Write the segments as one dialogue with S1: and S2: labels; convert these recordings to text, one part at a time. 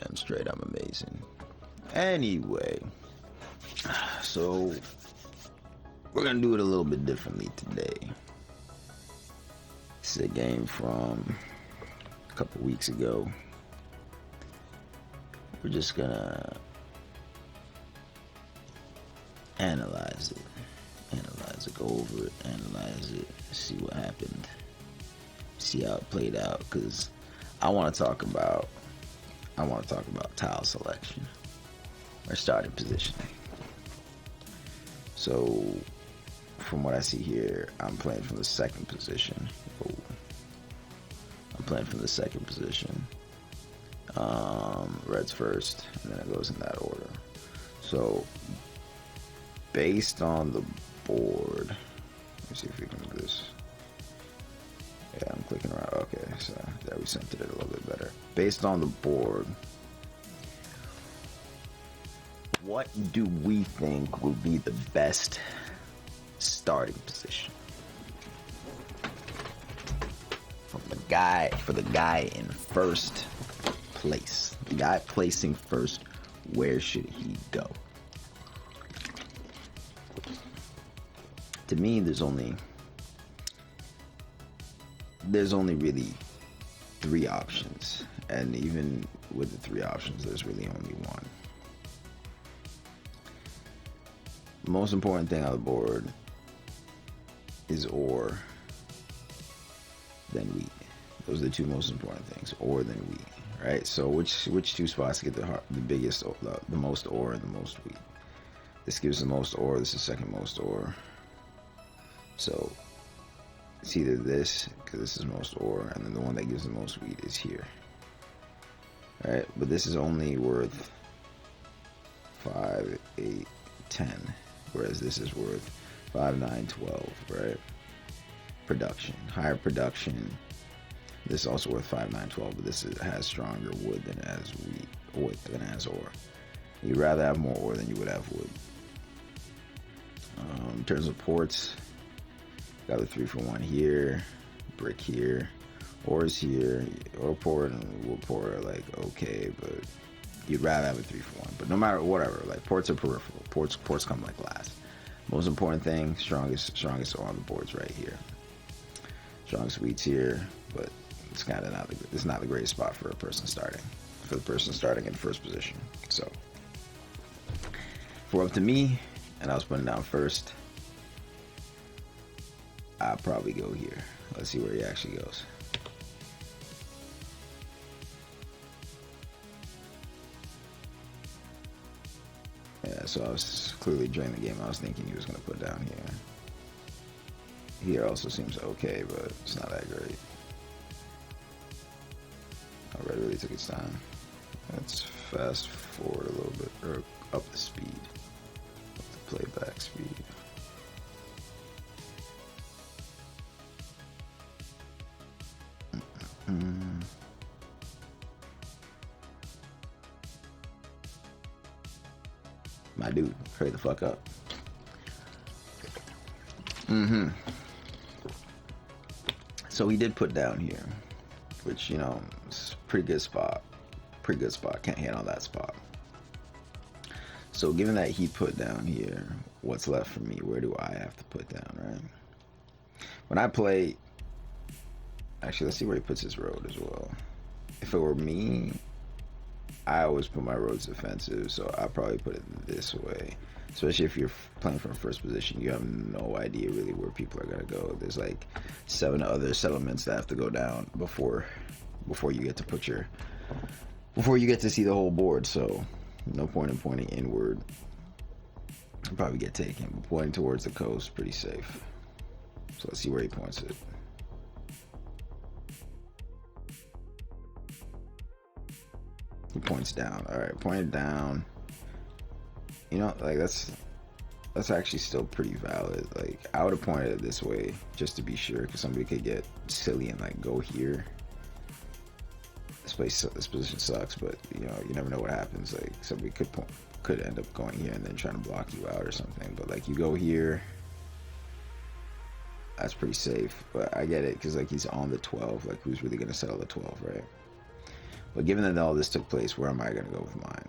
S1: damn straight I'm amazing. Anyway, so we're gonna do it a little bit differently today. This is a game from a couple weeks ago. We're just gonna analyze it, go over it, analyze it, see what happened, see how it played out. Because I want to talk about tile selection or starting positioning. So from what I see here, I'm playing from the second position. Red's first, and then it goes in that order. So based on the board, let me see if we can do this. Yeah, I'm clicking around. Okay, so there we centered it a little bit better. Based on the board, what do we think would be the best starting position for the guy in first place? The guy placing first, where should he go? To me, there's only really three options, and even with the three options, there's really only one. The most important thing on the board is ore, then wheat. Those are the two most important things: ore, then wheat. Right? So which two spots get the biggest, the most ore and the most wheat? This gives the most ore. This is second most ore. So it's either this, because this is most ore, and then the one that gives the most wheat is here. Right? But this is only worth 5, 8, 10, whereas this is worth 5, 9, 12, right? Production. Higher production. This is also worth 5, 9, 12, but this has stronger wood than it has wood than it has ore. You'd rather have more ore than you would have wood. In terms of ports, got the 3-for-1 here, brick here, ores here, ore port and wood port are like okay, but you'd rather have a 3-for-1. But no matter whatever, like ports are peripheral. Ports come like last. Most important thing, strongest ore on the board's right here. Strongest wheat's here, but it's kind of not the greatest spot for the person starting in first position. So for up to me, and I was putting down first, I'll probably go here. Let's see where he actually goes. Yeah, so I was clearly during the game, I was thinking he was going to put down here. Here also seems okay, but it's not that great. Oh, Red really took its time. Let's fast forward a little bit, or up the speed. Up the playback speed. My dude, hurry the fuck up. So he did put down here, which, you know, is a pretty good spot. Can't hit on that spot. So given that he put down here, what's left for me? Where do I have to put down, right? When I play, actually, let's see where he puts his road as well. If it were me, I always put my roads defensive, so I probably put it this way. Especially if you're playing from first position, you have no idea really where people are gonna go. There's like 7 other settlements that have to go down before you get to before you get to see the whole board. So no point in pointing inward. You'll probably get taken. But pointing towards the coast, pretty safe. So let's see where he points it. He points down. All right, pointed down. You know, like that's actually still pretty valid. Like I would have pointed it this way just to be sure, because somebody could get silly and like go here. This position sucks, but you know, you never know what happens. Like somebody could end up going here and then trying to block you out or something. But like you go here, that's pretty safe. But I get it, because like he's on the 12. Like who's really gonna settle the 12, right? But given that all this took place, where am I going to go with mine?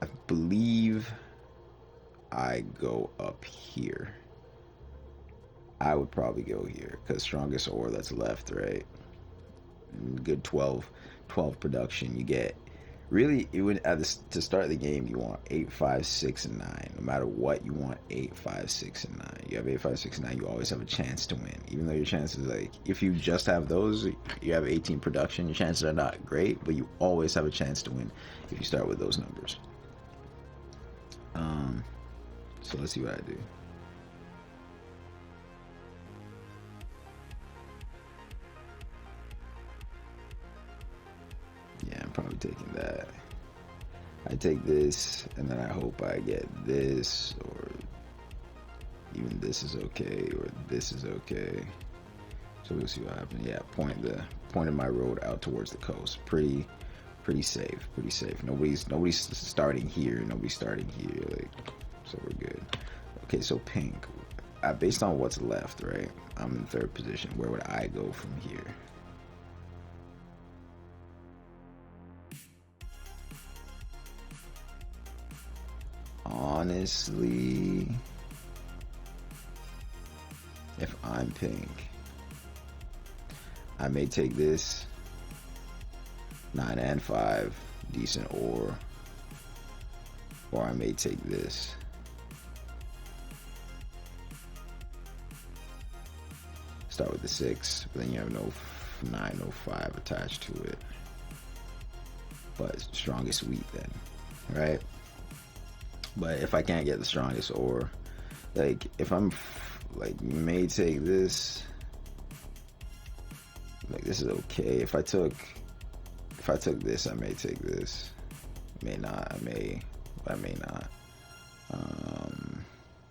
S1: I believe I go up here. I would probably go here because strongest ore that's left, right? Good 12 production. You get really, you would at this to start the game, you want 8, 5, 6, and 9. No matter what, you want 8, 5, 6, and 9. You have 8, 5, 6, and 9, you always have a chance to win. Even though your chances, like, if you just have those, you have 18 production, your chances are not great, but you always have a chance to win if you start with those numbers. So let's see what I do. Yeah, I'm probably taking that. I take this, and then I hope I get this, or even this is okay, or this is okay. So we'll see what happens. Yeah, pointing my road out towards the coast. Pretty safe. Pretty safe. Nobody's starting here. Nobody's starting here. Like, so we're good. Okay, so pink. Based on what's left, right? I'm in third position. Where would I go from here? Honestly, if I'm pink, I may take this 9 and 5 decent ore, or I may take this. Start with the 6, but then you have no 9, no 5 attached to it. But strongest wheat then, right? But if I can't get the strongest ore, like if I'm like, may take this. Like, this is okay. If I took this, I may take this. May not. I may not.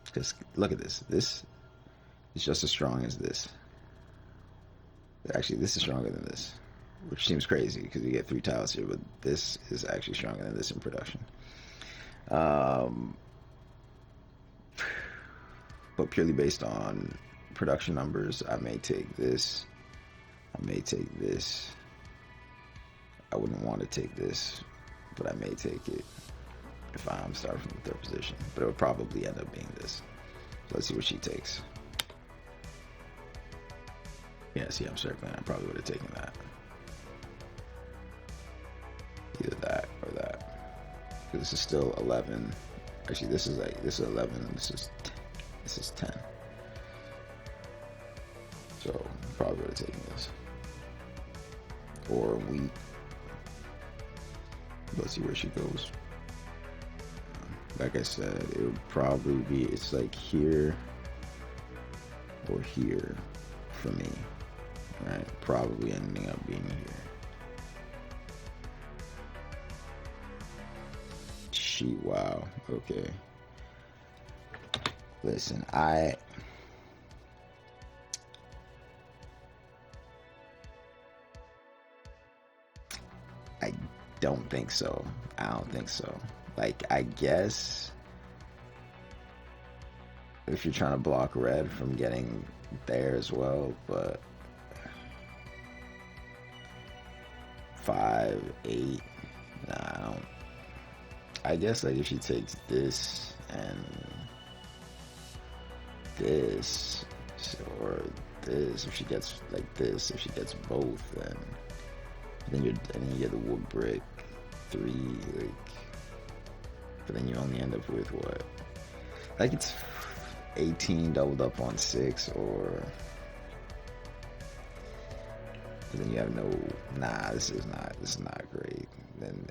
S1: Because look at this. This is just as strong as this. Actually, this is stronger than this, which seems crazy because you get 3 tiles here, but this is actually stronger than this in production. But purely based on production numbers, I may take this. I may take this. I wouldn't want to take this, but I may take it if I'm starting from the third position. But it would probably end up being this. So let's see what she takes. Yeah, see, I'm circling. I probably would have taken that. Either that or that. Because this is still 11. Actually, this is 11. This is 10. So probably would have taken this. Or wheat. Let's see where she goes. Like I said, it would probably be, it's like here or here for me, right? Probably ending up being here. Wow, okay. Listen, I don't think so. I don't think so. Like, I guess if you're trying to block red from getting there as well, but 5, 8, nah, I don't. I guess, like, if she takes this and this, or this, if she gets like this, if she gets both, then you get the wood brick 3, like, but then you only end up with what? Like, it's 18 doubled up on 6, or then you have no. Nah, this is not great. Then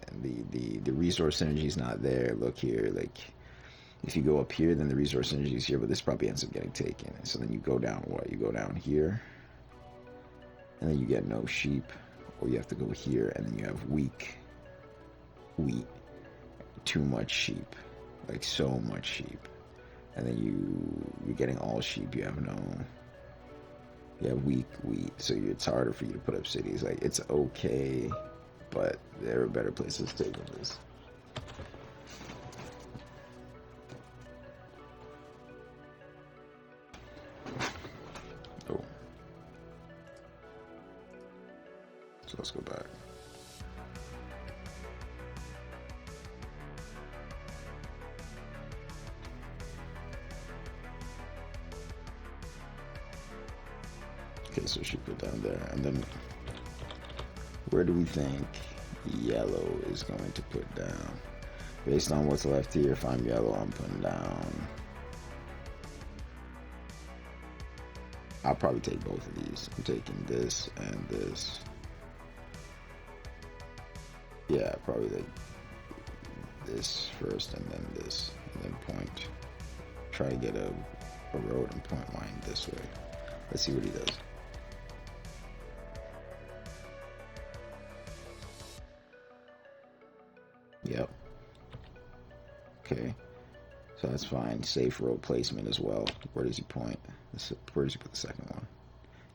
S1: the resource synergy is not there. Look here, like, if you go up here, then the resource synergy is here, but this probably ends up getting taken. So then you go down what? You go down here, and then you get no sheep, or you have to go here, and then you have weak wheat, too much sheep, like so much sheep, and then you're getting all sheep. You have weak wheat, so it's harder for you to put up cities. Like, it's okay, but there are better places to take this. Oh, so let's go back. Okay, so she put down there, and then where do we think yellow is going to put down? Based on what's left here, if I'm yellow, I'm putting down. I'll probably take both of these. I'm taking this and this. Yeah, probably like this first and then this, and then point. Try to get a road and point line this way. Let's see what he does. Yep. Okay. So that's fine. Safe road placement as well. Where does he point? Where does he put the second one?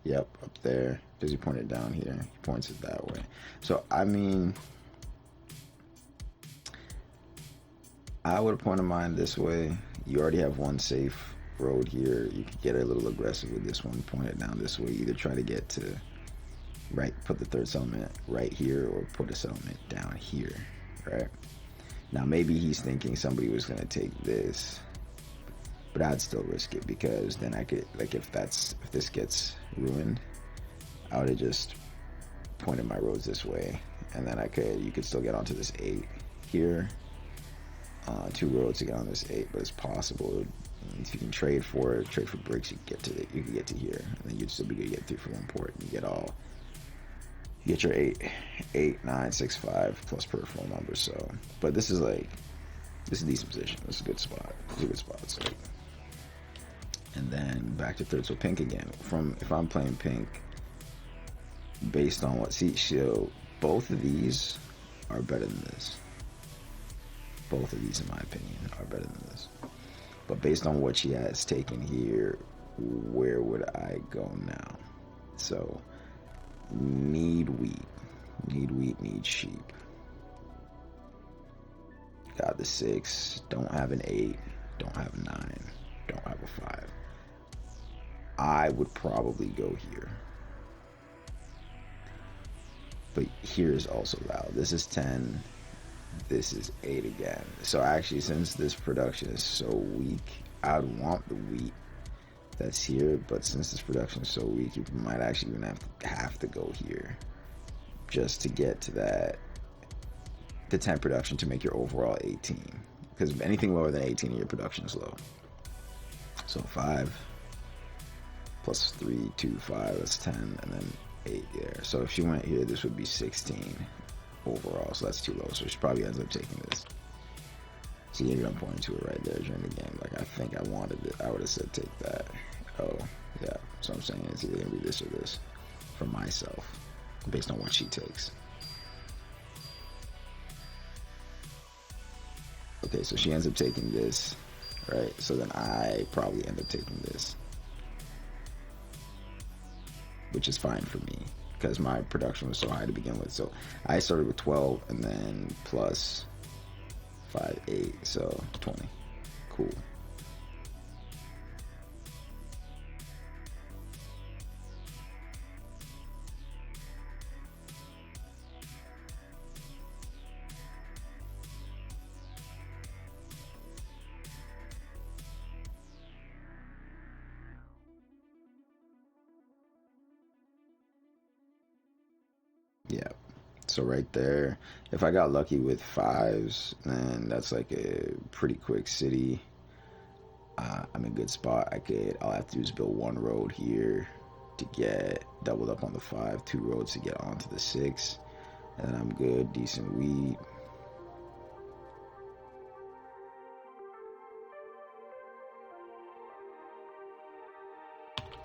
S1: Yep, up there. Does he point it down here? He points it that way. So, I mean, I would have pointed mine this way. You already have one safe road here. You could get a little aggressive with this one. Point it down this way. Either try to get to put the third settlement right here, or put a settlement down here, right? Now, maybe he's thinking somebody was going to take this, but I'd still risk it, because then I could, like, if this gets ruined, I would have just pointed my roads this way, and then you could still get onto this 8 here. 2 roads to get on this 8, but it's possible if you can trade for bricks, you could get to here, and then you'd still be good to get 3 for 1 port, and you get your 8, 9, 6, 5 plus peripheral numbers. So, but this is a decent position. This is a good spot. So, and then back to third. So pink again. If I'm playing pink, based on so both of these are better than this. Both of these, in my opinion, are better than this. But based on what she has taken here, where would I go now? So, need wheat, need sheep. Got the 6, don't have an 8, don't have a 9, don't have a 5. I would probably go here. But here's also valid. This is 10, this is 8 again. So actually, since this production is so weak, I'd want the wheat that's here, but since this production is so weak, you might actually even have to go here just to get to the 10 production to make your overall 18, because anything lower than 18 your production is low. So 5 plus 3, 2, 5, that's 10, and then 8 there. So if she went here, this would be 16 overall, so that's too low, so she probably ends up taking this. See, I'm pointing to it right there during the game. Like, I think I wanted it. I would have said take that. Oh, yeah. So I'm saying it's either going to be this or this for myself, based on what she takes. Okay, so she ends up taking this, right? So then I probably end up taking this, which is fine for me, because my production was so high to begin with. So I started with 12, and then plus 5, 8, so 20. Cool. Yeah. So right there, if I got lucky with 5s, then that's like a pretty quick city. I'm in a good spot. All I have to do is build 1 road here to get doubled up on the 5, 2 roads to get onto the 6, and then I'm good. Decent wheat.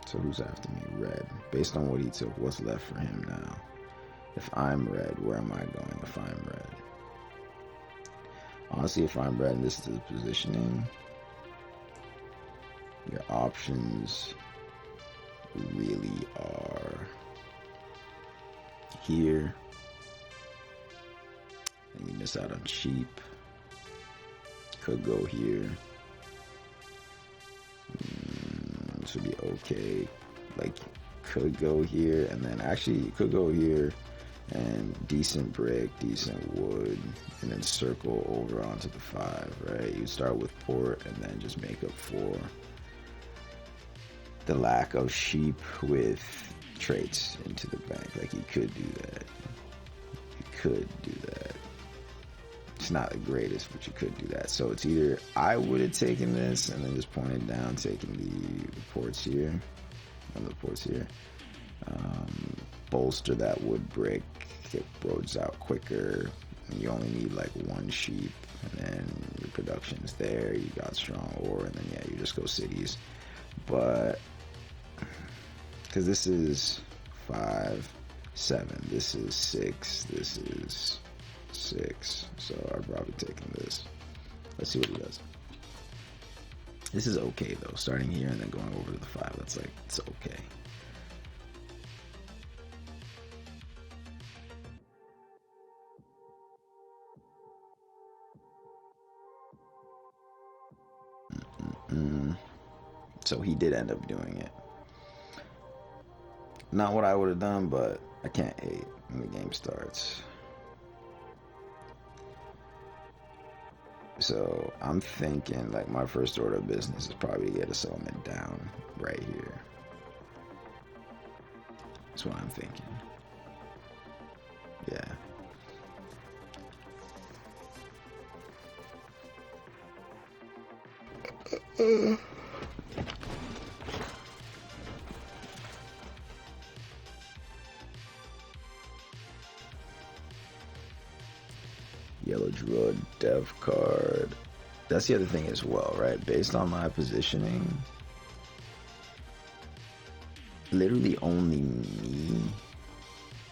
S1: So who's after me? Red. Based on what he took, what's left for him now? If I'm red, where am I going if I'm red? Honestly, if I'm red and this is the positioning, your options really are here, and you miss out on sheep. Could go here. This would be okay. Like, could go here, and then actually could go here, and decent brick, decent wood, and then circle over onto the 5, right? You start with port and then just make up for the lack of sheep with traits into the bank. Like, you could do that. You could do that. It's not the greatest, but you could do that. So it's either I would have taken this and then just pointed down, taking the ports here, one of the ports here. Bolster that wood brick, get roads out quicker. You only need like one sheep, and then your production's there. You got strong ore, and then yeah, you just go cities. But because this is 5, 7, this is 6, this is 6, so I've probably taken this. Let's see what he does. This is okay though, starting here and then going over to the 5. That's like, it's okay. So he did end up doing it. Not what I would have done, but I can't hate when the game starts. So I'm thinking like my first order of business is probably to get a settlement down right here. That's what I'm thinking. Yeah. Yellow Druid dev card. That's the other thing as well, right? Based on my positioning, literally only me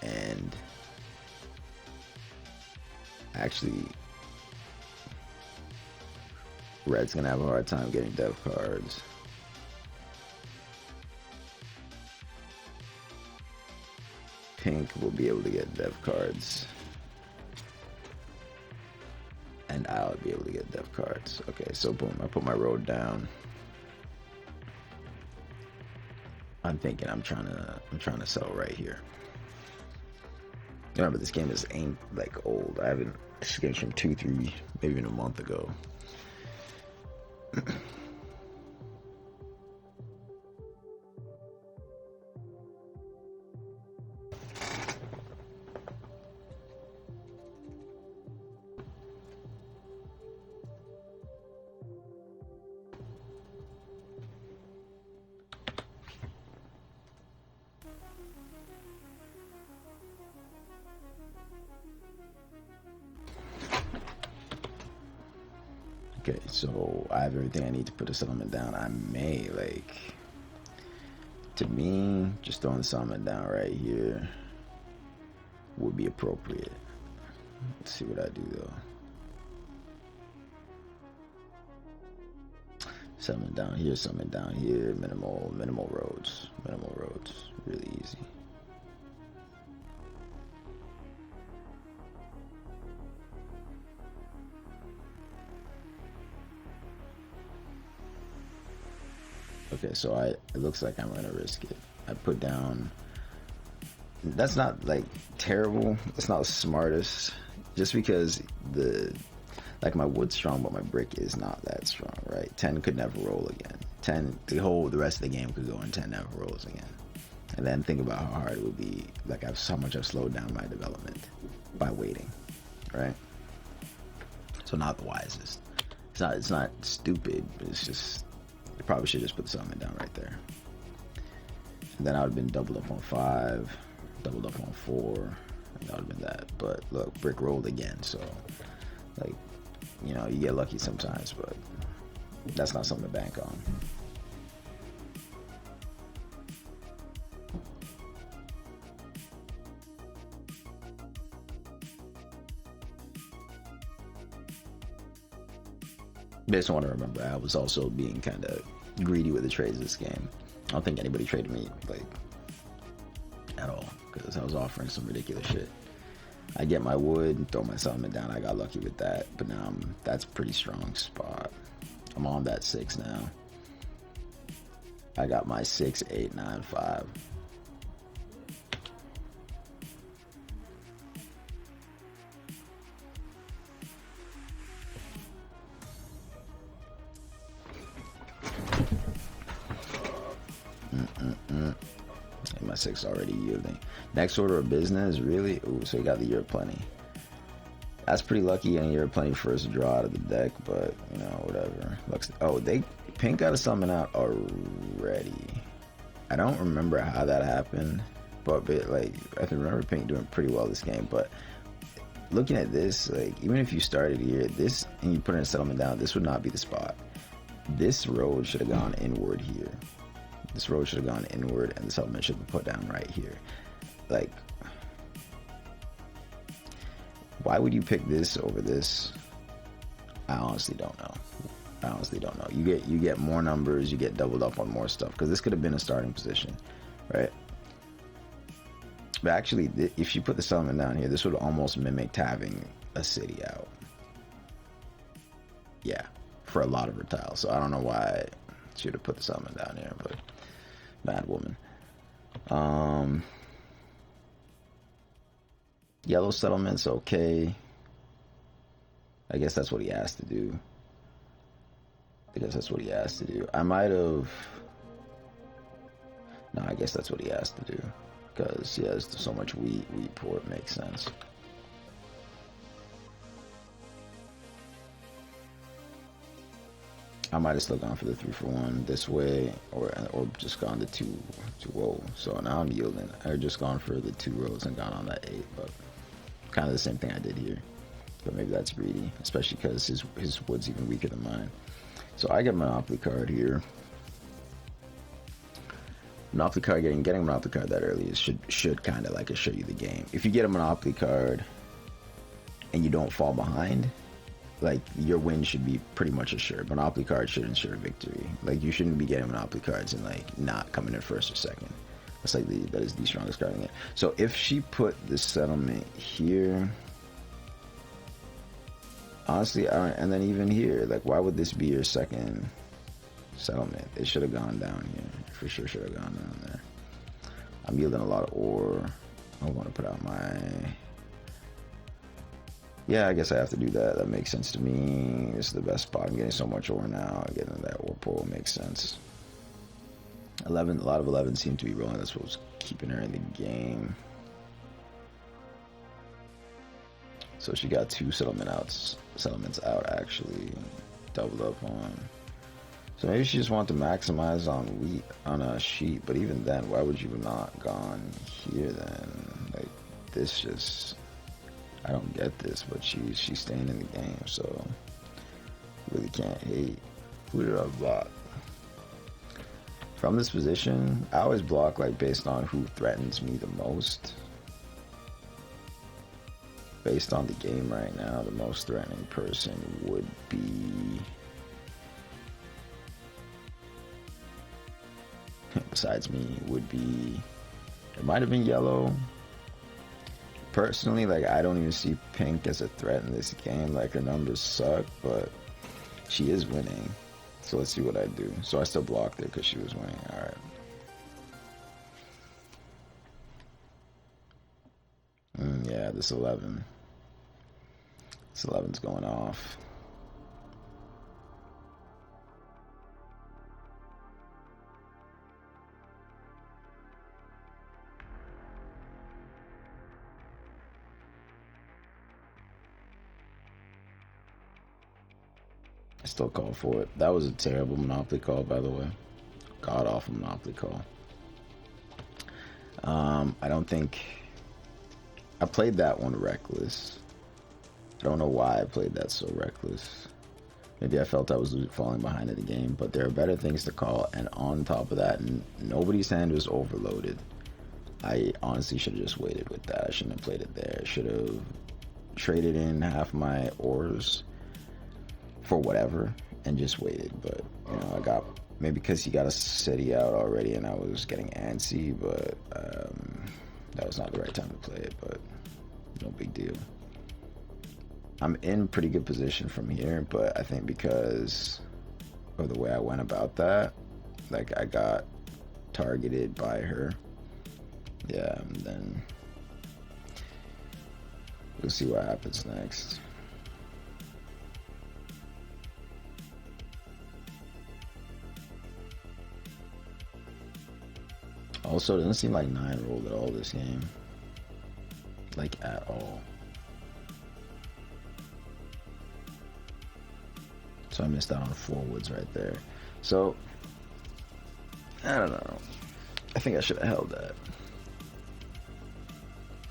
S1: and actually Red's gonna have a hard time getting dev cards. Pink will be able to get dev cards. And I'll be able to get dev cards. Okay, so boom, I put my road down. I'm thinking I'm trying to sell right here. Remember, this game ain't like old. This game's from 2, 3, maybe even a month ago. Okay, so I have everything I need to put a settlement down. I may, like, to me, just throwing the settlement down right here would be appropriate. Let's see what I do though. Settlement down here, settlement down here, minimal roads, really easy. Okay, so it looks like I'm gonna risk it. I put down, that's not like terrible, that's not the smartest, just because like my wood's strong, but my brick is not that strong, right? 10 could never roll again. 10, the rest of the game could go and 10 never rolls again. And then think about how hard it would be, like how much I've slowed down my development by waiting, right? So not the wisest. It's not stupid, but it's just, you probably should just put the settlement down right there. And then I would have been doubled up on 5, doubled up on 4, and that would have been that. But look, brick rolled again, so like, you know, you get lucky sometimes, but that's not something to bank on. I just want to remember, I was also being kind of greedy with the trades this game. I don't think anybody traded me, like, at all, because I was offering some ridiculous shit. I get my wood and throw my settlement down. I got lucky with that, but now that's a pretty strong spot. I'm on that 6 now. I got my 6, 8, 9, 5. 6 already yielding. Next order of business, really? Ooh, so you got the Year of Plenty. That's pretty lucky in Year of Plenty first draw out of the deck, but, you know, whatever. Looks, oh, Pink got a summon out already. I don't remember how that happened, but like, I can remember Pink doing pretty well this game, but looking at this, like, even if you started here, this, and you put in a settlement down, this would not be the spot. This road should have gone inward here. This road should have gone inward, and the settlement should have been put down right here. Like, why would you pick this over this? I honestly don't know. I honestly don't know. You get more numbers, you get doubled up on more stuff, because this could have been a starting position, right? But actually, if you put the settlement down here, this would almost mimic having a city out. Yeah, for a lot of her tiles. So I don't know why she would have put the settlement down here, but bad woman. Yellow settlement's okay. I guess that's what he asked to do. I might have... No, I guess that's what he asked to do. Because he has so much wheat port makes sense. I might have still gone for the 3-for-1 this way, or just gone the 2-0. So now I'm yielding. I just gone for the 2 rows and gone on that 8, but kind of the same thing I did here. But maybe that's greedy, especially because his wood's even weaker than mine. So I get a Monopoly card here. Monopoly card, getting a Monopoly card that early should kind of like assure you the game. If you get a Monopoly card and you don't fall behind, like, your win should be pretty much assured. Monopoly cards should ensure victory. Like, you shouldn't be getting Monopoly cards and like not coming in first or second. That's like that is the strongest card in there. So if she put the settlement here, honestly, and then even here, like, why would this be your second settlement? It should have gone down here. For sure should have gone down there. I'm yielding a lot of ore. I want to put out my... Yeah, I guess I have to do that. That makes sense to me. This is the best spot. I'm getting so much ore now. Getting that ore pool makes sense. 11, a lot of 11 seem to be rolling. That's what was keeping her in the game. So she got 2 settlements out actually. Doubled up on. So maybe she just wanted to maximize on wheat on a sheet, but even then, why would you not gone here then? Like, this just, I don't get this, but she's staying in the game, so really can't hate. Who did I block? From this position, I always block like based on who threatens me the most. Based on the game right now, the most threatening person would be, besides me, would be, it might have been yellow. Personally, like, I don't even see pink as a threat in this game. Like, her numbers suck, but she is winning. So let's see what I do. So I still blocked her because she was winning. Alright. Yeah, this 11. This 11's going off. I still call for it. That was a terrible Monopoly call, by the way. God awful Monopoly call. I don't think I played that one reckless. I don't know why I played that so reckless. Maybe I felt I was falling behind in the game, but there are better things to call. And on top of that, nobody's hand was overloaded. I honestly should have just waited with that. I shouldn't have played it there. I should have traded in half my ores for whatever and just waited. But you know, I got, maybe because he got a city out already and I was getting antsy, but that was not the right time to play it. But no big deal. I'm in pretty good position from here, but I think because of the way I went about that, like, I got targeted by her. Yeah, and then we'll see what happens next. Also, it doesn't seem like 9 rolled at all this game. Like, at all. So I missed out on 4 woods right there. So, I don't know. I think I should have held that.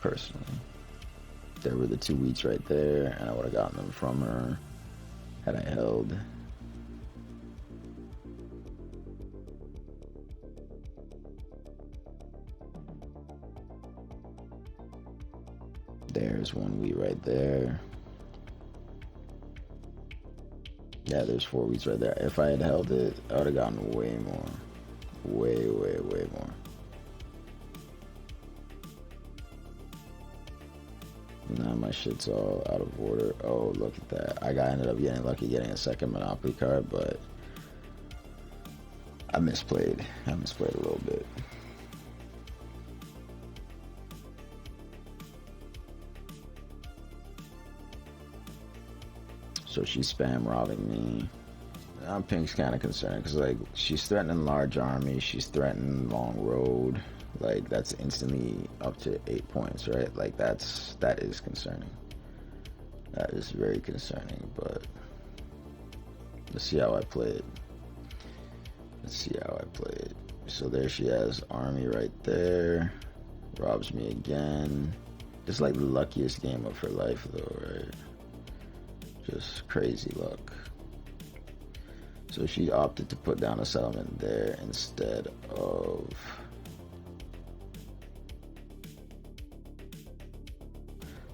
S1: Personally. There were the 2 wheats right there, and I would have gotten them from her had I held. There's 1 wheat right there. Yeah, there's 4 wheats right there. If I had held it, I would have gotten way more. Way more. Now my shit's all out of order. Oh, look at that. I ended up getting lucky getting a second Monopoly card, but I misplayed. I misplayed a little bit. So she's spam robbing me. Now Pink's kind of concerned because, like, she's threatening large army, she's threatening long road. Like, that's instantly up to 8 points, right? Like, that is concerning. That is very concerning, but let's see how I play it. Let's see how I play it. So there she has army right there. Robs me again. It's like the luckiest game of her life, though, right? Just crazy luck. So she opted to put down a settlement there instead of...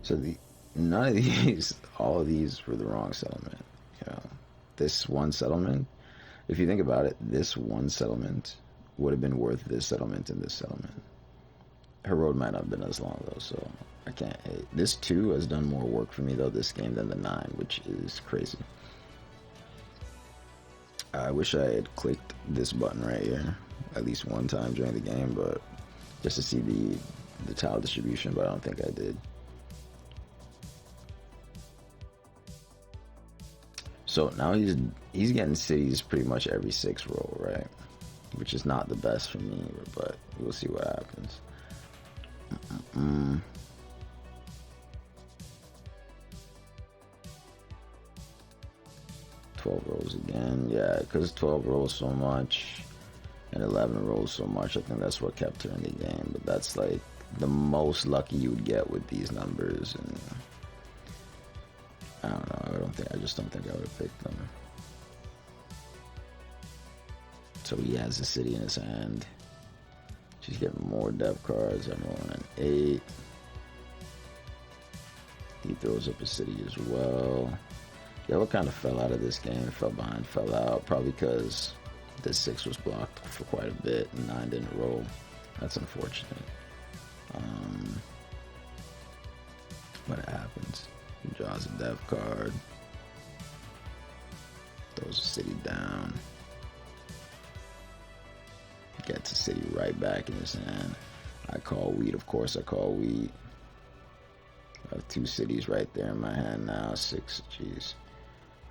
S1: So none of these, all of these were the wrong settlement. You know, this one settlement, if you think about it, this one settlement would have been worth this settlement and this settlement. Her road might not have been as long though, so I can't hate. This 2 has done more work for me though this game than the 9, which is crazy. I wish I had clicked this button right here at least one time during the game, but just to see the tile distribution, but I don't think I did. So now he's getting cities pretty much every 6 roll, right? Which is not the best for me, but we'll see what happens. 12 rolls again. Yeah, because 12 rolls so much and 11 rolls so much, I think that's what kept her in the game. But that's like the most lucky you would get with these numbers, and I don't know. I just don't think I would have picked them. So he has the city in his hand. She's getting more dev cards. I'm rolling an 8. He throws up a city as well. Yellow kind of fell out of this game. Fell behind, fell out. Probably because the 6 was blocked for quite a bit and 9 didn't roll. That's unfortunate. But it happens. He draws a dev card. Throws a city down. Gets a city right back in his hand. I call wheat, of course I call wheat. I have 2 cities right there in my hand now. 6, jeez.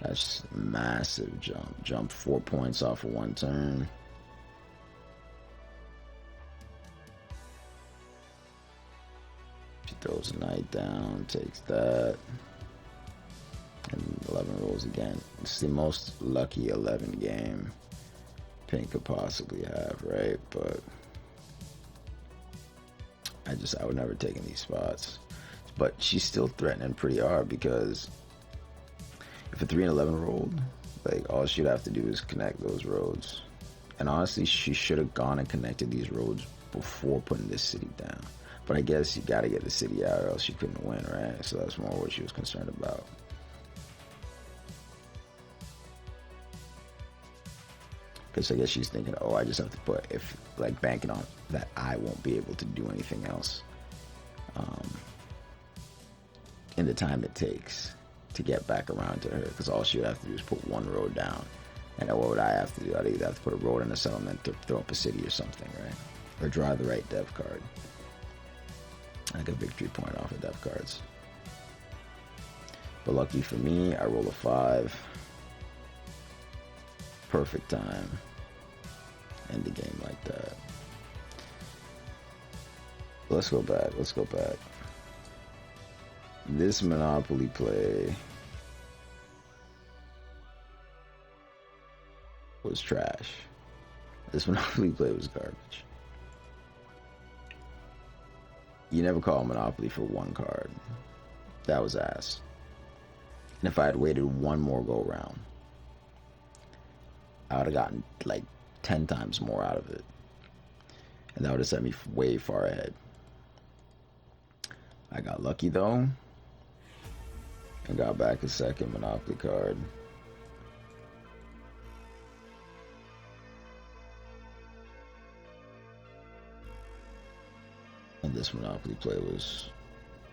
S1: That's massive jump. Jump 4 points off of 1 turn. She throws a knight down, takes that. And 11 rolls again. It's the most lucky 11 game Pink could possibly have, right? But I would never take in these spots. But she's still threatening pretty hard because if a 3 and 11 rolled, like, all she'd have to do is connect those roads. And honestly, she should have gone and connected these roads before putting this city down. But I guess you got to get the city out or else you couldn't win, right? So that's more what she was concerned about. Because I guess she's thinking, oh, I just have to put, if, like, banking on that I won't be able to do anything else in the time it takes to get back around to her. Because all she would have to do is put 1 road down. And then what would I have to do? I'd either have to put a road in a settlement to throw up a city or something, right? Or draw the right dev card. Like a victory point off of dev cards. But lucky for me, I roll a 5. Perfect time. End the game like that. let's go back. Let's go back. This Monopoly play was trash. This Monopoly play was garbage. You never call Monopoly for one card. That was ass. And if I had waited one more go round, I would have gotten like 10 times more out of it. And that would have set me way far ahead. I got lucky though. And got back a second Monopoly card. And this Monopoly play was,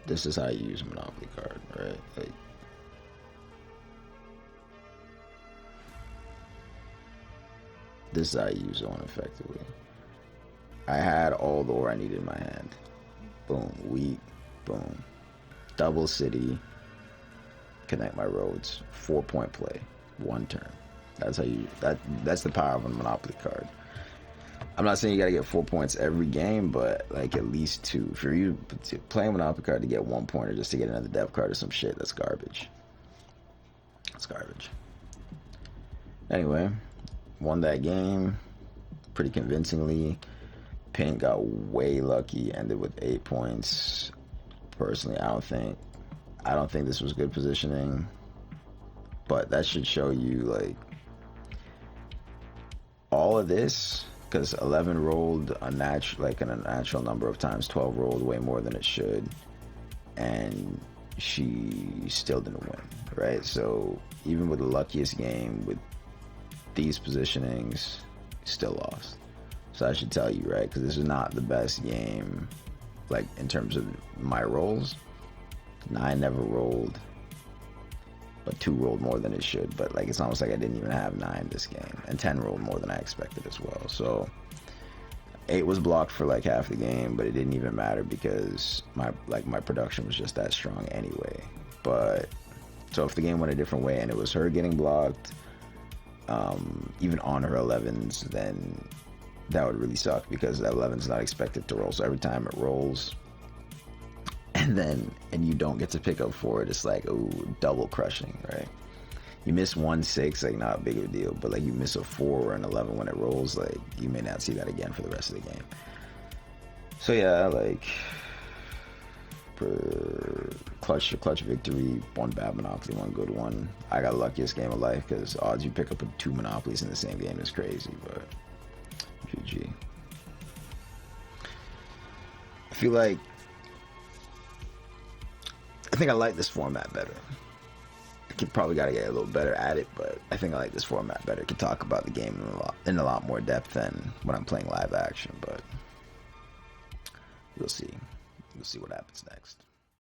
S1: this is how you use a Monopoly card, right? Like, this is how you use one effectively. I had all the ore I needed in my hand. Boom, wheat, boom. Double city, connect my roads, 4-point play, one turn. That's how you, that's the power of a Monopoly card. I'm not saying you gotta get 4 points every game, but like at least 2. If you're playing a Monopoly card to get 1 point or just to get another depth card or some shit, that's garbage. That's garbage. Anyway, won that game pretty convincingly. Pink got way lucky, ended with 8 points. Personally, I don't think this was good positioning, but that should show you like all of this. Because 11 rolled a natural number of times, 12 rolled way more than it should, and she still didn't win, right? So even with the luckiest game, with these positionings, still lost. So I should tell you, right? Because this is not the best game, like in terms of my rolls. 9 never rolled, but 2 rolled more than it should. But like it's almost like I didn't even have 9 this game, and 10 rolled more than I expected as well. So 8 was blocked for like half the game, but it didn't even matter because my production was just that strong anyway. But so if the game went a different way and it was her getting blocked, even on her 11s, then that would really suck because that 11's not expected to roll. So every time it rolls, and you don't get to pick up for it, it's like, ooh, double crushing, right? You miss 1-6, like not a big of a deal, but like you miss a 4 or an 11 when it rolls, like you may not see that again for the rest of the game. So yeah, like clutch victory, 1 bad Monopoly, 1 good one. I got luckiest game of life because odds you pick up 2 Monopolies in the same game is crazy, but GG. I think I like this format better. I could probably gotta get a little better at it, but I think I like this format better. I could talk about the game in a lot more depth than when I'm playing live action, but we'll see. We'll see what happens next.